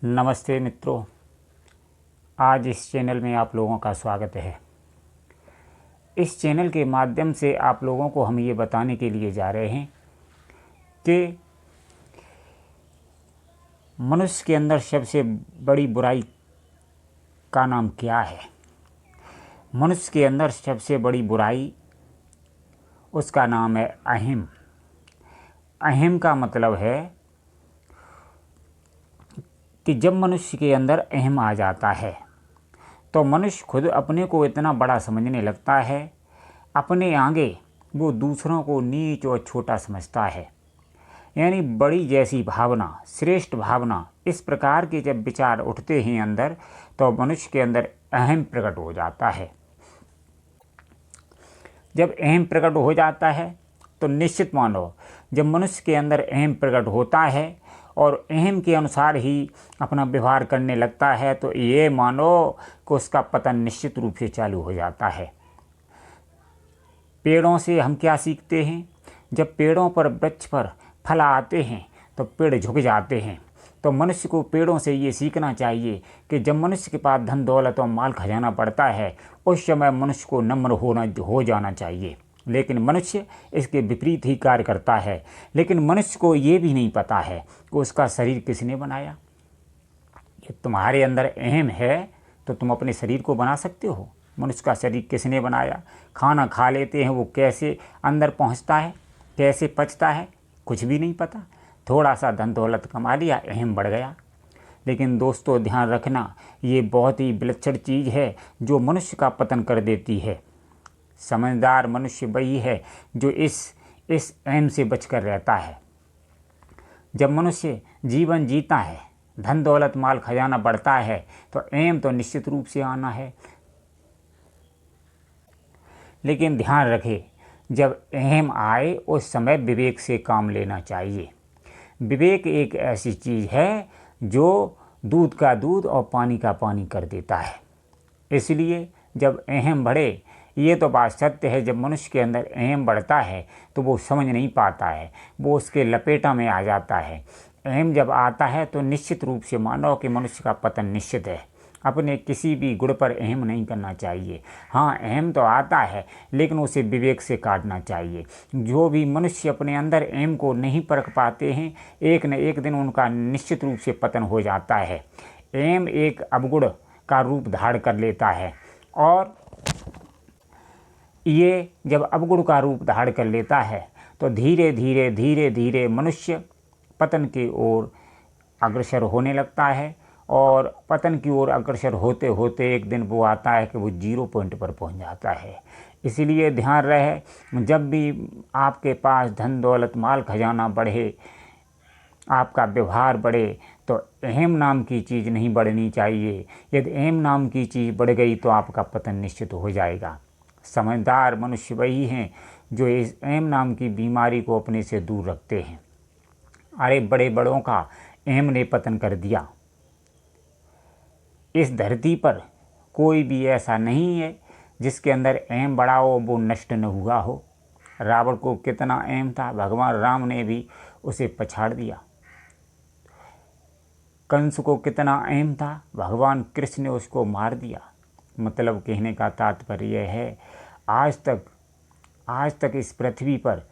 नमस्ते मित्रों, आज इस चैनल में आप लोगों का स्वागत है। इस चैनल के माध्यम से आप लोगों को हम ये बताने के लिए जा रहे हैं कि मनुष्य के अंदर सबसे बड़ी बुराई का नाम क्या है। मनुष्य के अंदर सबसे बड़ी बुराई, उसका नाम है अहम। अहम का मतलब है कि जब मनुष्य के अंदर अहम आ जाता है तो मनुष्य खुद अपने को इतना बड़ा समझने लगता है, अपने आगे वो दूसरों को नीच और छोटा समझता है। यानी बड़ी जैसी भावना, श्रेष्ठ भावना, इस प्रकार के जब विचार उठते हैं अंदर, तो मनुष्य के अंदर अहम प्रकट हो जाता है। जब अहम प्रकट हो जाता है तो निश्चित मानो, जब मनुष्य के अंदर अहम प्रकट होता है और अहम के अनुसार ही अपना व्यवहार करने लगता है, तो ये मानो कि उसका पतन निश्चित रूप से चालू हो जाता है। पेड़ों से हम क्या सीखते हैं? जब पेड़ों पर, वृक्ष पर फल आते हैं तो पेड़ झुक जाते हैं। तो मनुष्य को पेड़ों से ये सीखना चाहिए कि जब मनुष्य के पास धन दौलत और माल खजाना पड़ता है, उस समय मनुष्य को नम्र हो जाना चाहिए। लेकिन मनुष्य इसके विपरीत ही कार्य करता है। लेकिन मनुष्य को ये भी नहीं पता है कि उसका शरीर किसने बनाया। ये तुम्हारे अंदर अहम है तो तुम अपने शरीर को बना सकते हो। मनुष्य का शरीर किसने बनाया? खाना खा लेते हैं, वो कैसे अंदर पहुंचता है, कैसे पचता है, कुछ भी नहीं पता। थोड़ा सा धन दौलत कमा लिया, अहम बढ़ गया। लेकिन दोस्तों, ध्यान रखना, ये बहुत ही विलक्षण चीज़ है जो मनुष्य का पतन कर देती है। समझदार मनुष्य वही है जो इस अहम से बचकर रहता है। जब मनुष्य जीवन जीता है, धन दौलत माल खजाना बढ़ता है, तो अहम तो निश्चित रूप से आना है। लेकिन ध्यान रखें, जब अहम आए उस समय विवेक से काम लेना चाहिए। विवेक एक ऐसी चीज़ है जो दूध का दूध और पानी का पानी कर देता है। इसलिए जब अहम बढ़े, ये तो बात सत्य है, जब मनुष्य के अंदर अहम बढ़ता है तो वो समझ नहीं पाता है, वो उसके लपेटा में आ जाता है। अहम जब आता है तो निश्चित रूप से मानो कि मनुष्य का पतन निश्चित है। अपने किसी भी गुण पर अहम नहीं करना चाहिए। हाँ, अहम तो आता है, लेकिन उसे विवेक से काटना चाहिए। जो भी मनुष्य अपने अंदर अहम को नहीं परख पाते हैं, एक न एक दिन उनका निश्चित रूप से पतन हो जाता है। अहम एक अवगुण का रूप धारण कर लेता है, और ये जब अवगुण का रूप धारण कर लेता है तो धीरे धीरे मनुष्य पतन की ओर अग्रसर होने लगता है। और पतन की ओर अग्रसर होते होते एक दिन वो आता है कि वो 0 पॉइंट पर पहुंच जाता है। इसीलिए ध्यान रहे, जब भी आपके पास धन दौलत माल खजाना बढ़े, आपका व्यवहार बढ़े, तो अहम नाम की चीज़ नहीं बढ़नी चाहिए। यदि अहम नाम की चीज़ बढ़ गई तो आपका पतन निश्चित हो जाएगा। समझदार मनुष्य वही हैं जो इस अहम नाम की बीमारी को अपने से दूर रखते हैं। अरे बड़े बड़ों का अहम ने पतन कर दिया। इस धरती पर कोई भी ऐसा नहीं है जिसके अंदर अहम बड़ा हो, वो नष्ट न हुआ हो। रावण को कितना अहम था, भगवान राम ने भी उसे पछाड़ दिया। कंस को कितना अहम था, भगवान कृष्ण ने उसको मार दिया। मतलब कहने का तात्पर्य है, आज तक इस पृथ्वी पर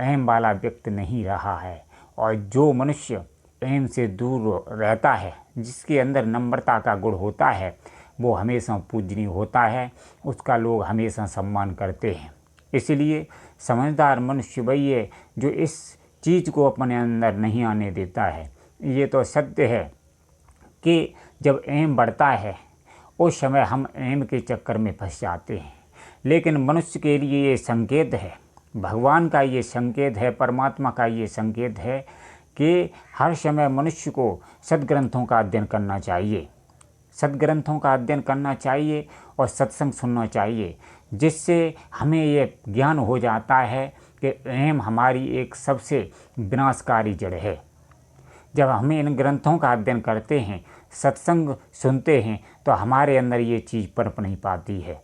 अहम वाला व्यक्ति नहीं रहा है। और जो मनुष्य अहम से दूर रहता है, जिसके अंदर नम्रता का गुण होता है, वो हमेशा पूजनीय होता है, उसका लोग हमेशा सम्मान करते हैं। इसलिए समझदार मनुष्य वही है जो इस चीज़ को अपने अंदर नहीं आने देता है। ये तो सत्य है कि जब अहम बढ़ता है उस समय हम अहम के चक्कर में फंस जाते हैं। लेकिन मनुष्य के लिए ये संकेत है, भगवान का ये संकेत है, परमात्मा का ये संकेत है कि हर समय मनुष्य को सद्ग्रंथों का अध्ययन करना चाहिए। सद्ग्रंथों का अध्ययन करना चाहिए और सत्संग सुनना चाहिए, जिससे हमें ये ज्ञान हो जाता है कि अहम हमारी एक सबसे विनाशकारी जड़ है। जब हम इन ग्रंथों का अध्ययन करते हैं, सत्संग सुनते हैं, तो हमारे अंदर ये चीज़ पनप नहीं पाती है।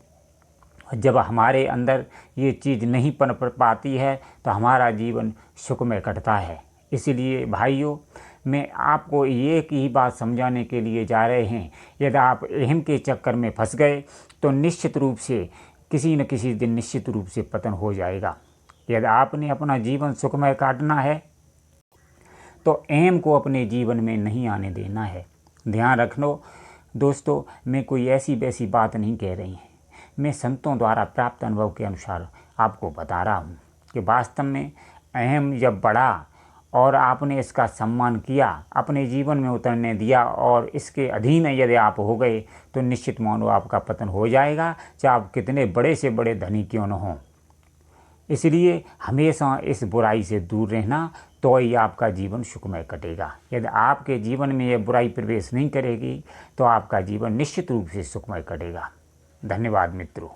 जब हमारे अंदर ये चीज़ नहीं पनप पाती है तो हमारा जीवन सुख में कटता है। इसलिए भाइयों, मैं आपको एक ही बात समझाने के लिए जा रहे हैं, यदि आप अहम के चक्कर में फंस गए तो निश्चित रूप से किसी न किसी दिन निश्चित रूप से पतन हो जाएगा। यदि आपने अपना जीवन सुखमय काटना है तो अहम को अपने जीवन में नहीं आने देना है। ध्यान रखना दोस्तों, मैं कोई ऐसी वैसी बात नहीं कह रही है, मैं संतों द्वारा प्राप्त अनुभव के अनुसार आपको बता रहा हूँ कि वास्तव में अहम जब बढ़ा और आपने इसका सम्मान किया, अपने जीवन में उतरने दिया और इसके अधीन यदि आप हो गए तो निश्चित मानो आपका पतन हो जाएगा, चाहे आप कितने बड़े से बड़े धनी क्यों न हों। इसलिए हमेशा इस बुराई से दूर रहना, तो ही आपका जीवन सुखमय कटेगा। यदि आपके जीवन में यह बुराई प्रवेश नहीं करेगी तो आपका जीवन निश्चित रूप से सुखमय कटेगा। धन्यवाद मित्रों।